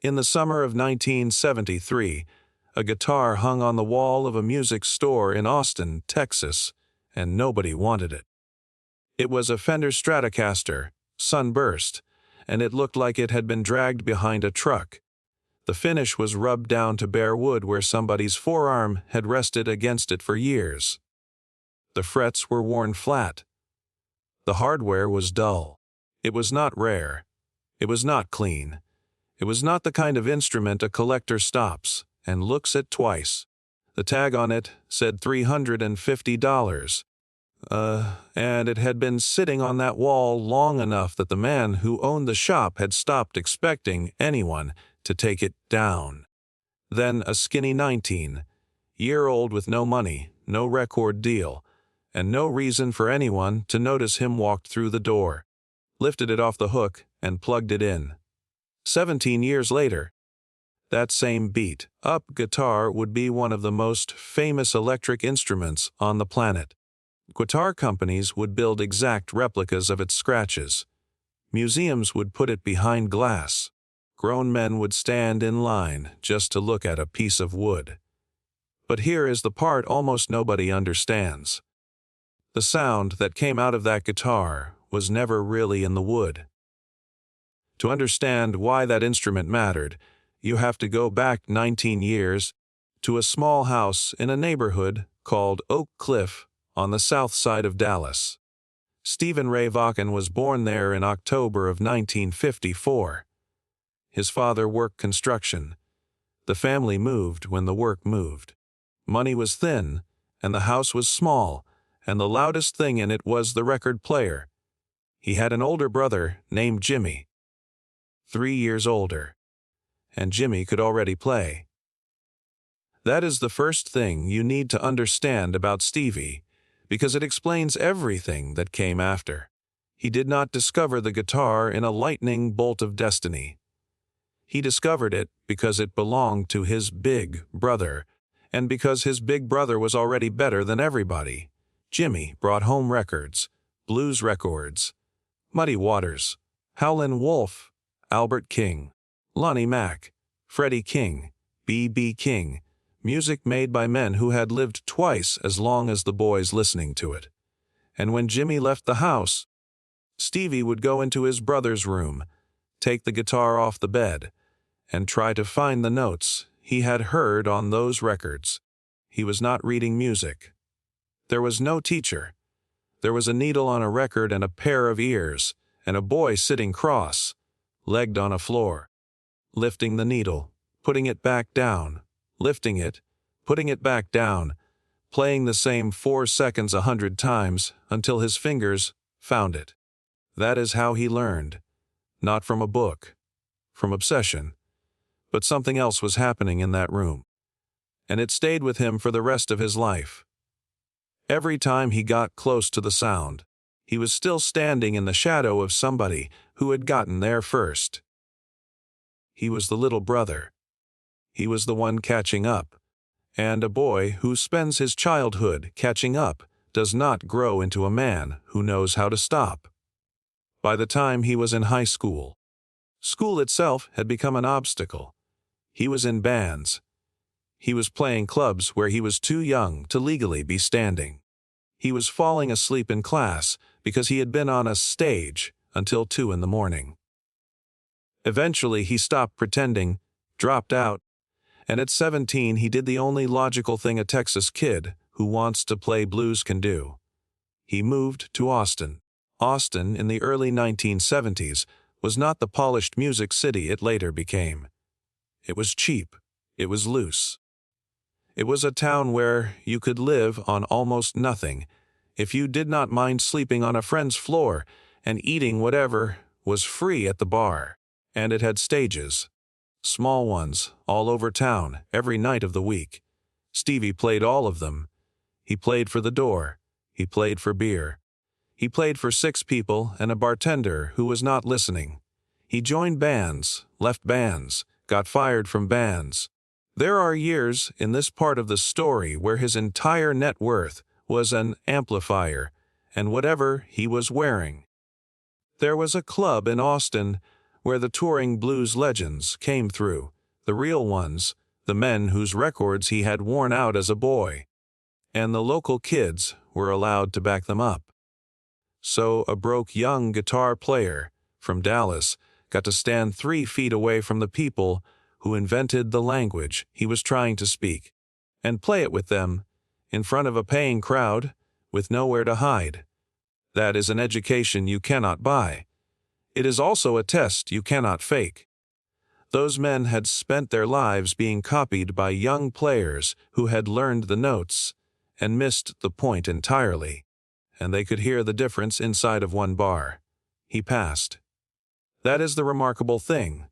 In the summer of 1973, a guitar hung on the wall of a music store in Austin, Texas, and nobody wanted it. It was a Fender Stratocaster, sunburst, and it looked like it had been dragged behind a truck. The finish was rubbed down to bare wood where somebody's forearm had rested against it for years. The frets were worn flat. The hardware was dull. It was not rare. It was not clean. It was not the kind of instrument a collector stops and looks at twice. The tag on it said $350. And it had been sitting on that wall long enough that the man who owned the shop had stopped expecting anyone to take it down. Then a skinny 19-year-old with no money, no record deal, and no reason for anyone to notice him walked through the door, lifted it off the hook, and plugged it in. 17 years later, that same beat-up guitar would be one of the most famous electric instruments on the planet. Guitar companies would build exact replicas of its scratches. Museums would put it behind glass. Grown men would stand in line just to look at a piece of wood. But here is the part almost nobody understands. The sound that came out of that guitar was never really in the wood. To understand why that instrument mattered, you have to go back 19 years to a small house in a neighborhood called Oak Cliff on the south side of Dallas. Stevie Ray Vaughan was born there in October of 1954. His father worked construction. The family moved when the work moved. Money was thin, and the house was small, and the loudest thing in it was the record player. He had an older brother named Jimmy, 3 years older, and Jimmy could already play. That is the first thing you need to understand about Stevie, because it explains everything that came after. He did not discover the guitar in a lightning bolt of destiny. He discovered it because it belonged to his big brother, and because his big brother was already better than everybody. Jimmy brought home records, blues records, Muddy Waters, Howlin' Wolf, Albert King, Lonnie Mack, Freddie King, B.B. King, music made by men who had lived twice as long as the boys listening to it. And when Jimmy left the house, Stevie would go into his brother's room, take the guitar off the bed, and try to find the notes he had heard on those records. He was not reading music. There was no teacher. There was a needle on a record and a pair of ears, and a boy sitting cross-legged on a floor, lifting the needle, putting it back down, lifting it, putting it back down, playing the same 4 seconds 100 times until his fingers found it. That is how he learned. Not from a book, from obsession. But something else was happening in that room, and it stayed with him for the rest of his life. Every time he got close to the sound, he was still standing in the shadow of somebody who had gotten there first. He was the little brother. He was the one catching up, and a boy who spends his childhood catching up does not grow into a man who knows how to stop. By the time he was in high school, school itself had become an obstacle. He was in bands. He was playing clubs where he was too young to legally be standing. He was falling asleep in class because he had been on a stage until 2 in the morning. Eventually he stopped pretending, dropped out, and at 17 he did the only logical thing a Texas kid who wants to play blues can do. He moved to Austin. Austin in the early 1970s was not the polished music city it later became. It was cheap. It was loose. It was a town where you could live on almost nothing if you did not mind sleeping on a friend's floor and eating whatever was free at the bar. And it had stages, small ones, all over town, every night of the week. Stevie played all of them. He played for the door. He played for beer. He played for 6 people and a bartender who was not listening. He joined bands, left bands, got fired from bands. There are years in this part of the story where his entire net worth was an amplifier and whatever he was wearing. There was a club in Austin where the touring blues legends came through, the real ones, the men whose records he had worn out as a boy. And the local kids were allowed to back them up. So a broke young guitar player from Dallas got to stand 3 feet away from the people who invented the language he was trying to speak, and play it with them, in front of a paying crowd, with nowhere to hide. That is an education you cannot buy. It is also a test you cannot fake. Those men had spent their lives being copied by young players who had learned the notes and missed the point entirely, and they could hear the difference inside of one bar. He passed. That is the remarkable thing.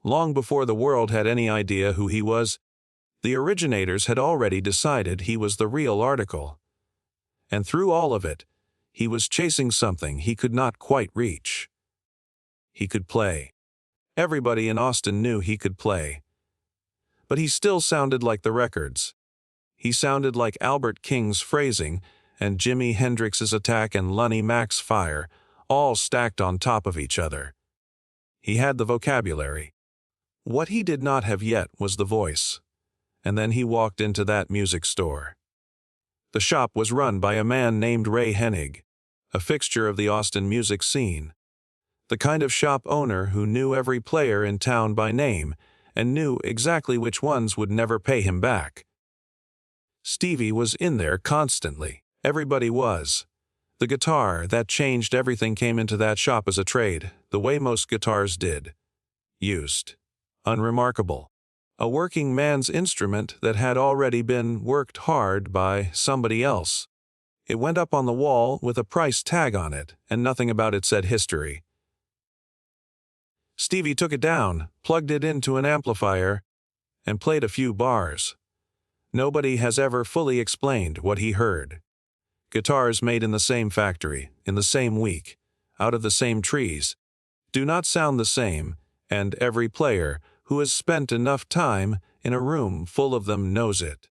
Long before the world had any idea who he was, the originators had already decided he was the real article. And through all of it, he was chasing something he could not quite reach. He could play. Everybody in Austin knew he could play. But he still sounded like the records. He sounded like Albert King's phrasing and Jimi Hendrix's attack and Lonnie Mac's fire, all stacked on top of each other. He had the vocabulary. What he did not have yet was the voice. And then he walked into that music store. The shop was run by a man named Ray Hennig, a fixture of the Austin music scene. The kind of shop owner who knew every player in town by name and knew exactly which ones would never pay him back. Stevie was in there constantly. Everybody was. The guitar that changed everything came into that shop as a trade, the way most guitars did. Used. Unremarkable. A working man's instrument that had already been worked hard by somebody else. It went up on the wall with a price tag on it, and nothing about it said history. Stevie took it down, plugged it into an amplifier, and played a few bars. Nobody has ever fully explained what he heard. Guitars made in the same factory, in the same week, out of the same trees, do not sound the same, and every player who has spent enough time in a room full of them knows it.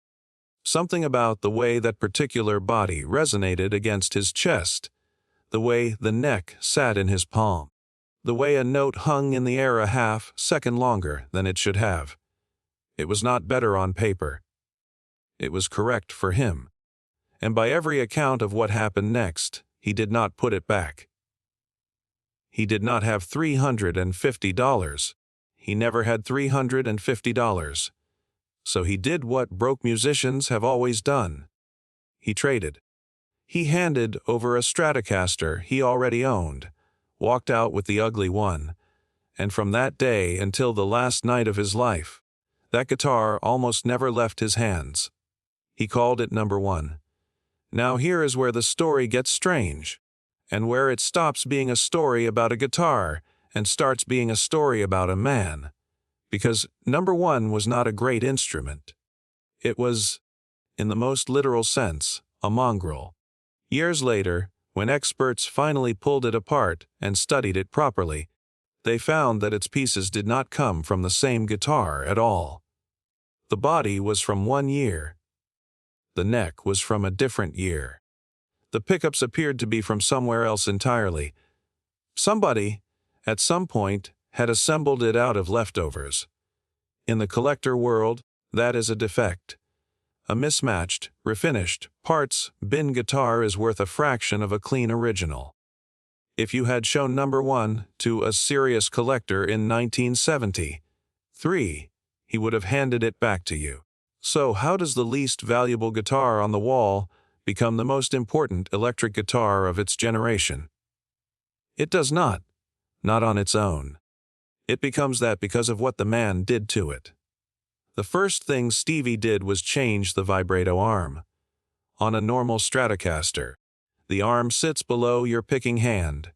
Something about the way that particular body resonated against his chest, the way the neck sat in his palm, the way a note hung in the air a half-second longer than it should have. It was not better on paper. It was correct for him. And by every account of what happened next, he did not put it back. He did not have $350. He never had $350. So he did what broke musicians have always done. He traded. He handed over a Stratocaster he already owned, walked out with the ugly one, and from that day until the last night of his life, that guitar almost never left his hands. He called it number 1. Now here is where the story gets strange, and where it stops being a story about a guitar and starts being a story about a man. Because number 1 was not a great instrument. It was, in the most literal sense, a mongrel. Years later, when experts finally pulled it apart and studied it properly, they found that its pieces did not come from the same guitar at all. The body was from one year. The neck was from a different year. The pickups appeared to be from somewhere else entirely. Somebody, at some point, had assembled it out of leftovers. In the collector world, that is a defect. A mismatched, refinished, parts bin guitar is worth a fraction of a clean original. If you had shown number 1 to a serious collector in 1973, he would have handed it back to you. So how does the least valuable guitar on the wall become the most important electric guitar of its generation? It does not on its own. It becomes that because of what the man did to it. The first thing Stevie did was change the vibrato arm. On a normal Stratocaster, the arm sits below your picking hand.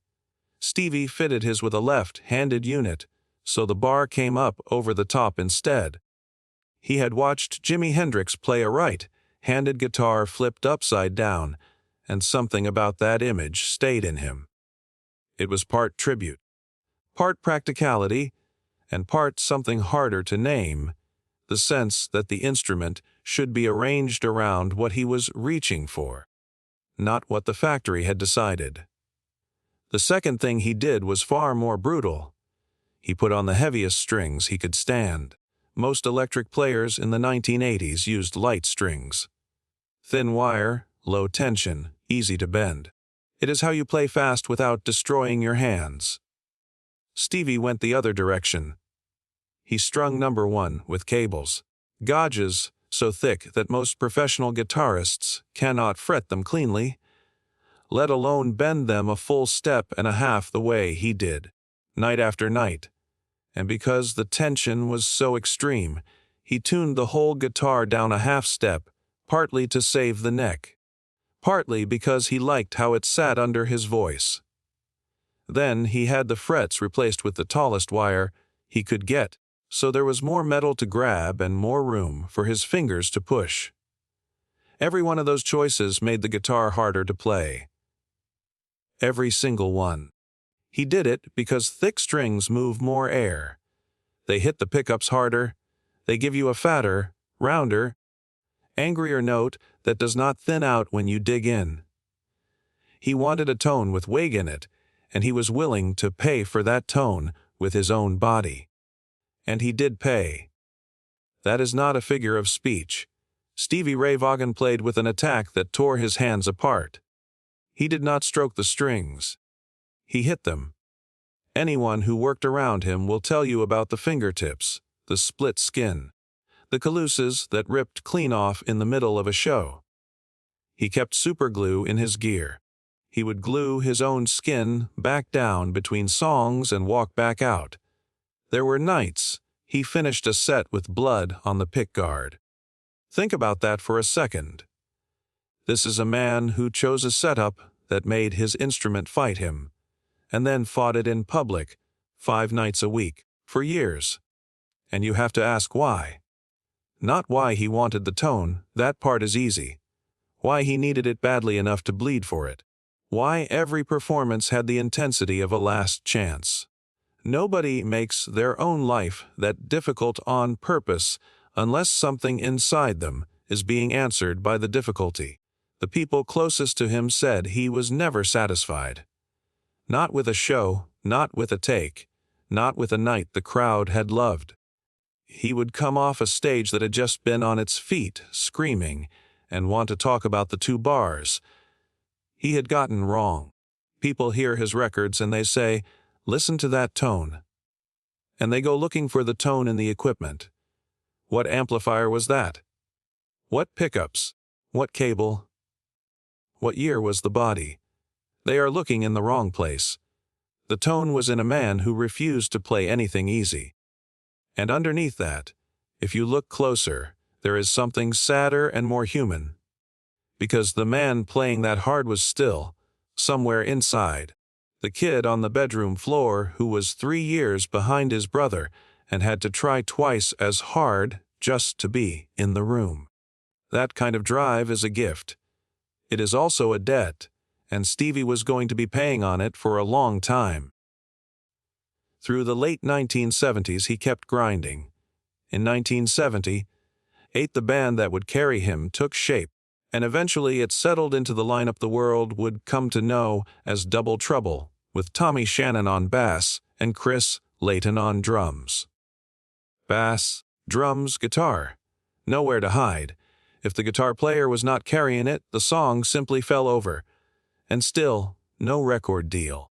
Stevie fitted his with a left-handed unit, so the bar came up over the top instead. He had watched Jimi Hendrix play a right-handed guitar flipped upside down, and something about that image stayed in him. It was part tribute, part practicality, and part something harder to name, the sense that the instrument should be arranged around what he was reaching for, not what the factory had decided. The second thing he did was far more brutal. He put on the heaviest strings he could stand. Most electric players in the 1980s used light strings. Thin wire, low tension, easy to bend. It is how you play fast without destroying your hands. Stevie went the other direction. He strung number one with cables. Gauges so thick that most professional guitarists cannot fret them cleanly, let alone bend them a full step and a half the way he did, night after night. And because the tension was so extreme, he tuned the whole guitar down a half step, partly to save the neck, partly because he liked how it sat under his voice. Then he had the frets replaced with the tallest wire he could get, so there was more metal to grab and more room for his fingers to push. Every one of those choices made the guitar harder to play. Every single one. He did it because thick strings move more air. They hit the pickups harder. They give you a fatter, rounder, angrier note that does not thin out when you dig in. He wanted a tone with wig in it, and he was willing to pay for that tone with his own body. And he did pay. That is not a figure of speech. Stevie Ray Vaughan played with an attack that tore his hands apart. He did not stroke the strings. He hit them. Anyone who worked around him will tell you about the fingertips, the split skin, the calusas that ripped clean off in the middle of a show. He kept superglue in his gear. He would glue his own skin back down between songs and walk back out. There were nights he finished a set with blood on the pickguard. Think about that for a second. This is a man who chose a setup that made his instrument fight him, and then fought it in public, 5 nights a week, for years. And you have to ask why. Not why he wanted the tone, that part is easy. Why he needed it badly enough to bleed for it. Why every performance had the intensity of a last chance. Nobody makes their own life that difficult on purpose unless something inside them is being answered by the difficulty. The people closest to him said he was never satisfied. Not with a show, not with a take, not with a night the crowd had loved. He would come off a stage that had just been on its feet, screaming, and want to talk about the 2 bars he had gotten wrong. People hear his records and they say, "Listen to that tone." And they go looking for the tone in the equipment. What amplifier was that? What pickups? What cable? What year was the body? They are looking in the wrong place. The tone was in a man who refused to play anything easy. And underneath that, if you look closer, there is something sadder and more human. Because the man playing that hard was still, somewhere inside, the kid on the bedroom floor who was 3 years behind his brother and had to try twice as hard just to be in the room. That kind of drive is a gift. It is also a debt, and Stevie was going to be paying on it for a long time. Through the late 1970s he kept grinding. In 1970, the band that would carry him took shape, and eventually it settled into the lineup the world would come to know as Double Trouble, with Tommy Shannon on bass and Chris Layton on drums. Bass, drums, guitar. Nowhere to hide. If the guitar player was not carrying it, the song simply fell over. And still, no record deal.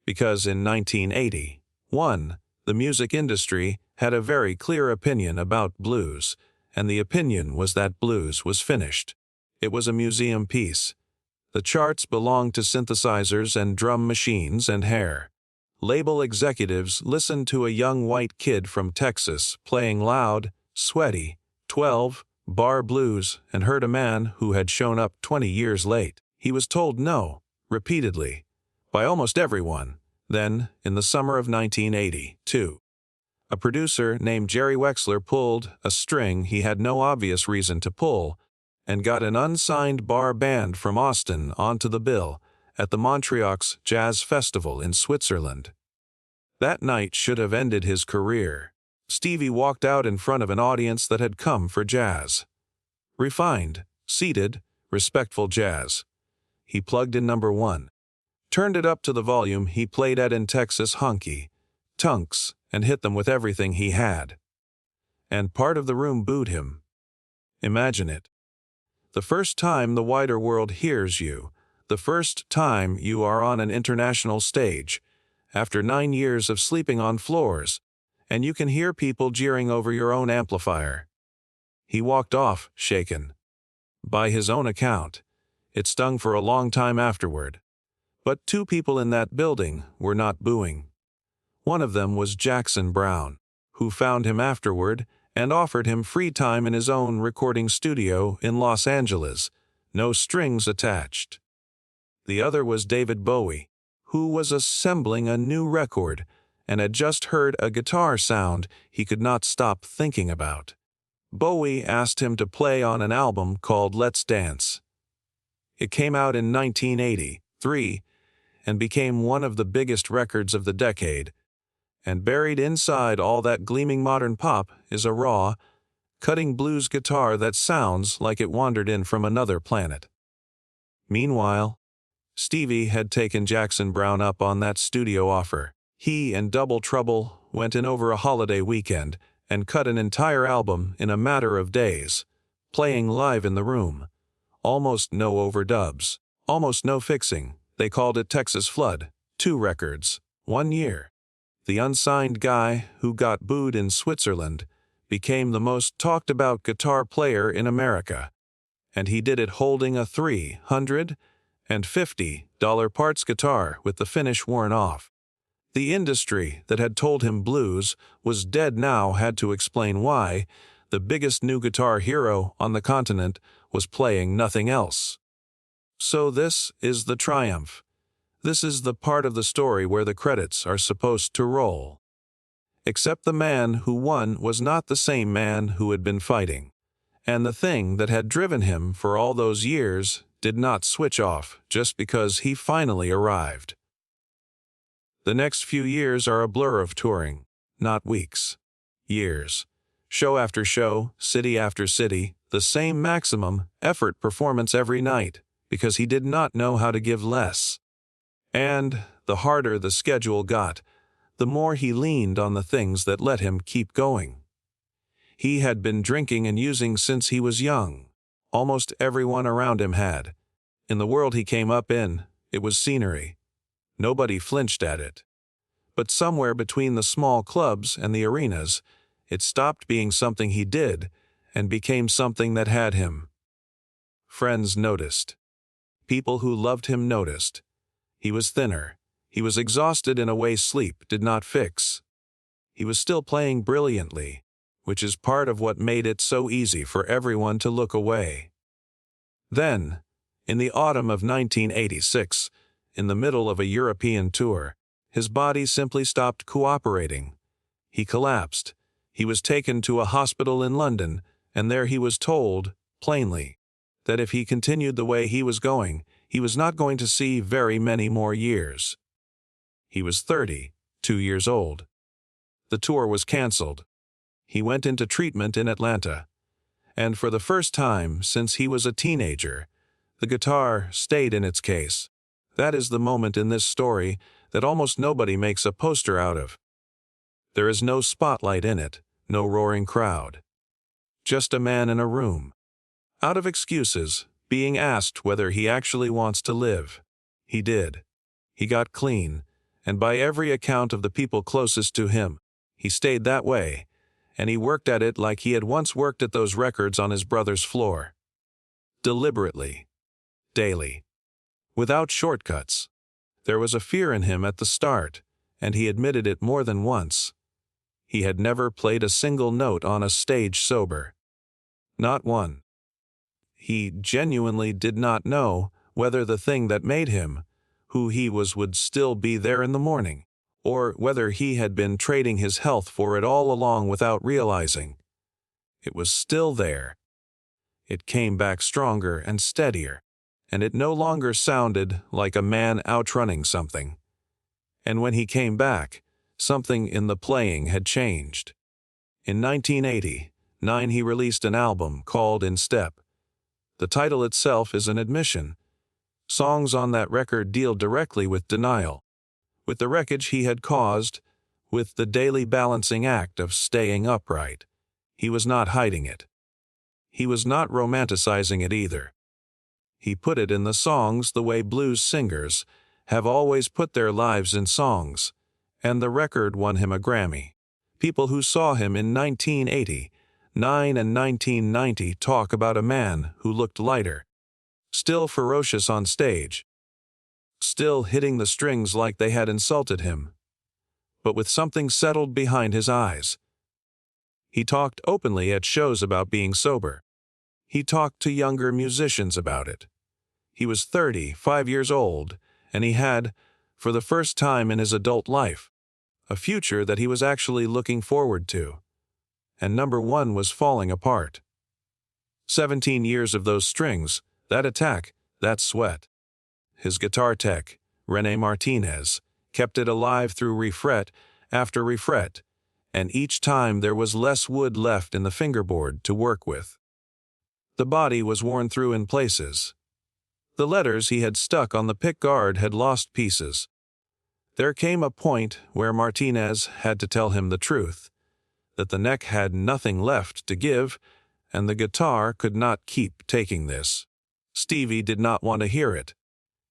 Because in 1981, the music industry had a very clear opinion about blues, and the opinion was that blues was finished. It was a museum piece. The charts belonged to synthesizers and drum machines and hair. Label executives listened to a young white kid from Texas playing loud, sweaty, 12-bar blues and heard a man who had shown up 20 years late. He was told no, repeatedly, by almost everyone. Then, in the summer of 1982, a producer named Jerry Wexler pulled a string he had no obvious reason to pull and got an unsigned bar band from Austin onto the bill at the Montreux Jazz Festival in Switzerland. That night should have ended his career. Stevie walked out in front of an audience that had come for jazz. Refined, seated, respectful jazz. He plugged in number one. turned it up to the volume he played at in Texas honky tonks, and hit them with everything he had. And part of the room booed him. Imagine it. The first time the wider world hears you, the first time you are on an international stage, after 9 years of sleeping on floors, and you can hear people jeering over your own amplifier. He walked off, shaken. By his own account, it stung for a long time afterward. But 2 people in that building were not booing. One of them was Jackson Browne, who found him afterward and offered him free time in his own recording studio in Los Angeles, no strings attached. The other was David Bowie, who was assembling a new record and had just heard a guitar sound he could not stop thinking about. Bowie asked him to play on an album called Let's Dance. It came out in 1983 and became one of the biggest records of the decade, and buried inside all that gleaming modern pop is a raw, cutting blues guitar that sounds like it wandered in from another planet. Meanwhile, Stevie had taken Jackson Browne up on that studio offer. He and Double Trouble went in over a holiday weekend and cut an entire album in a matter of days, playing live in the room. Almost no overdubs, almost no fixing. They called it Texas Flood. 2 records, 1 year. The unsigned guy who got booed in Switzerland became the most talked-about guitar player in America, and he did it holding a $350 parts guitar with the finish worn off. The industry that had told him blues was dead now had to explain why the biggest new guitar hero on the continent was playing nothing else. So this is the triumph. This is the part of the story where the credits are supposed to roll. Except the man who won was not the same man who had been fighting, and the thing that had driven him for all those years did not switch off just because he finally arrived. The next few years are a blur of touring, not weeks, years. Show after show, city after city, the same maximum effort performance every night, because he did not know how to give less. And the harder the schedule got, the more he leaned on the things that let him keep going. He had been drinking and using since he was young. Almost everyone around him had. In the world he came up in, it was scenery. Nobody flinched at it. But somewhere between the small clubs and the arenas, it stopped being something he did and became something that had him. Friends noticed. People who loved him noticed. He was thinner. He was exhausted in a way sleep did not fix. He was still playing brilliantly, which is part of what made it so easy for everyone to look away. Then, in the autumn of 1986, in the middle of a European tour, his body simply stopped cooperating. He collapsed. He was taken to a hospital in London, and there he was told, plainly, that if he continued the way he was going, he was not going to see very many more years. He was 32 years old. The tour was canceled. He went into treatment in Atlanta, and for the first time since he was a teenager, the guitar stayed in its case. That is the moment in this story that almost nobody makes a poster out of. There is no spotlight in it, no roaring crowd. Just a man in a room, out of excuses, being asked whether he actually wants to live. He did. He got clean, and by every account of the people closest to him, he stayed that way, and he worked at it like he had once worked at those records on his brother's floor. Deliberately. Daily. Without shortcuts. There was a fear in him at the start, and he admitted it more than once. He had never played a single note on a stage sober. Not one. He genuinely did not know whether the thing that made him who he was would still be there in the morning, or whether he had been trading his health for it all along without realizing. It was still there. It came back stronger and steadier, and it no longer sounded like a man outrunning something. And when he came back, something in the playing had changed. In 1989, he released an album called In Step. The title itself is an admission. Songs on that record deal directly with denial, with the wreckage he had caused, with the daily balancing act of staying upright. He was not hiding it. He was not romanticizing it either. He put it in the songs the way blues singers have always put their lives in songs, and the record won him a Grammy. People who saw him in 1980, 9 and 1990 talk about a man who looked lighter, still ferocious on stage, still hitting the strings like they had insulted him, but with something settled behind his eyes. He talked openly at shows about being sober. He talked to younger musicians about it. He was 35 years old, and he had, for the first time in his adult life, a future that he was actually looking forward to. And number one was falling apart. 17 years of those strings, that attack, that sweat. His guitar tech, René Martinez, kept it alive through refret after refret, and each time there was less wood left in the fingerboard to work with. The body was worn through in places. The letters he had stuck on the pickguard had lost pieces. There came a point where Martinez had to tell him the truth, that the neck had nothing left to give, and the guitar could not keep taking this. Stevie did not want to hear it.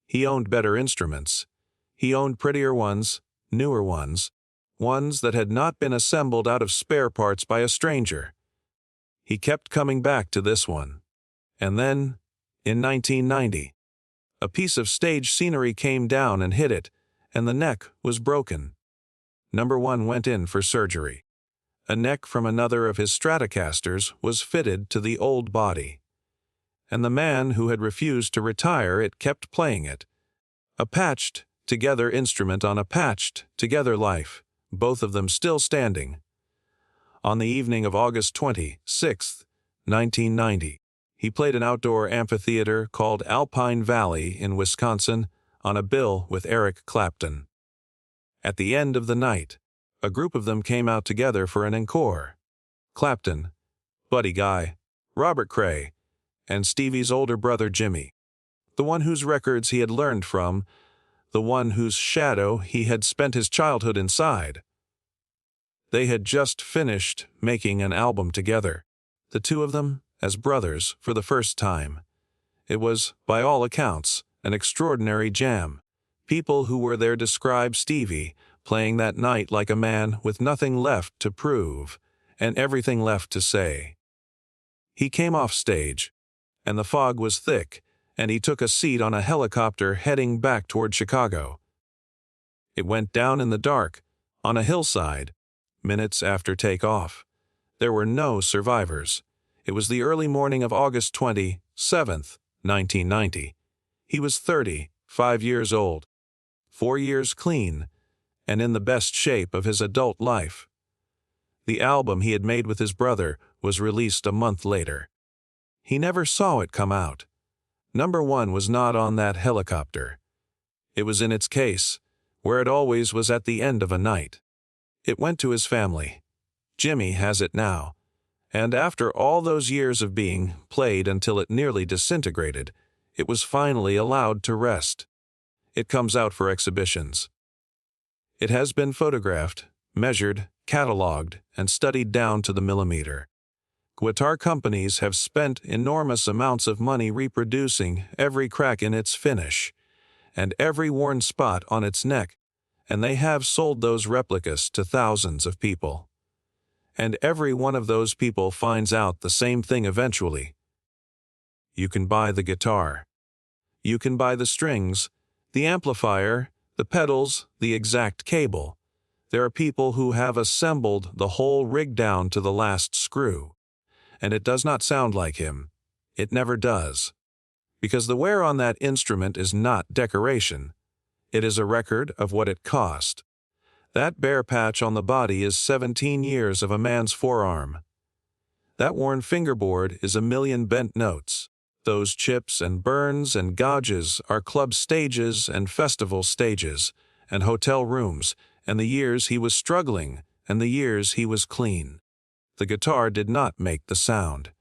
He owned better instruments. He owned prettier ones, newer ones that had not been assembled out of spare parts by a stranger. He kept coming back to this one. And then, in 1990, a piece of stage scenery came down and hit it, and the neck was broken. Number one went in for surgery. A neck from another of his Stratocasters was fitted to the old body. And the man who had refused to retire it kept playing it. A patched-together instrument on a patched-together life, both of them still standing. On the evening of August 26, 1990, he played an outdoor amphitheater called Alpine Valley in Wisconsin on a bill with Eric Clapton. At the end of the night, a group of them came out together for an encore. Clapton, Buddy Guy, Robert Cray, and Stevie's older brother Jimmy, the one whose records he had learned from, the one whose shadow he had spent his childhood inside. They had just finished making an album together, the two of them as brothers for the first time. It was, by all accounts, an extraordinary jam. People who were there described Stevie playing that night like a man with nothing left to prove and everything left to say. He came off stage, and the fog was thick, and he took a seat on a helicopter heading back toward Chicago. It went down in the dark, on a hillside, minutes after takeoff. There were no survivors. It was the early morning of August 27th, 1990. He was 35 years old, 4 years clean, and in the best shape of his adult life. The album he had made with his brother was released a month later. He never saw it come out. Number one was not on that helicopter. It was in its case, where it always was at the end of a night. It went to his family. Jimmy has it now. And after all those years of being played until it nearly disintegrated, it was finally allowed to rest. It comes out for exhibitions. It has been photographed, measured, catalogued, and studied down to the millimeter. Guitar companies have spent enormous amounts of money reproducing every crack in its finish and every worn spot on its neck, and they have sold those replicas to thousands of people. And every one of those people finds out the same thing eventually. You can buy the guitar. You can buy the strings, the amplifier, the pedals, the exact cable. There are people who have assembled the whole rig down to the last screw. And it does not sound like him. It never does. Because the wear on that instrument is not decoration. It is a record of what it cost. That bare patch on the body is 17 years of a man's forearm. That worn fingerboard is 1,000,000 bent notes. Those chips and burns and gouges are club stages and festival stages and hotel rooms and the years he was struggling and the years he was clean. The guitar did not make the sound.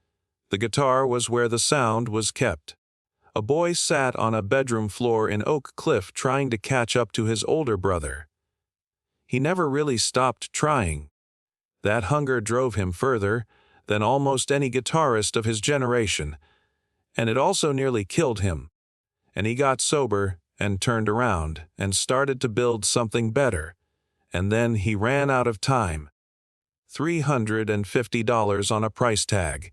The guitar was where the sound was kept. A boy sat on a bedroom floor in Oak Cliff trying to catch up to his older brother. He never really stopped trying. That hunger drove him further than almost any guitarist of his generation, and it also nearly killed him. And he got sober and turned around and started to build something better. And then he ran out of time. $350 on a price tag.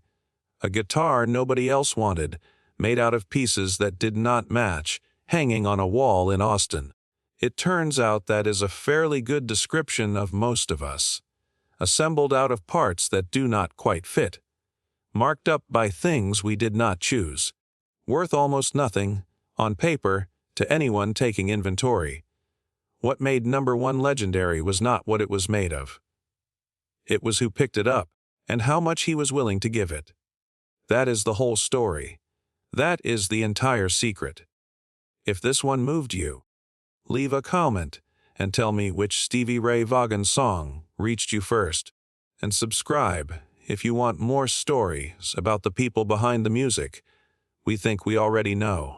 A guitar nobody else wanted, made out of pieces that did not match, hanging on a wall in Austin. It turns out that is a fairly good description of most of us. Assembled out of parts that do not quite fit. Marked up by things we did not choose. Worth almost nothing, on paper, to anyone taking inventory. What made number one legendary was not what it was made of. It was who picked it up, and how much he was willing to give it. That is the whole story. That is the entire secret. If this one moved you, leave a comment and tell me which Stevie Ray Vaughan song reached you first. And subscribe if you want more stories about the people behind the music we think we already know.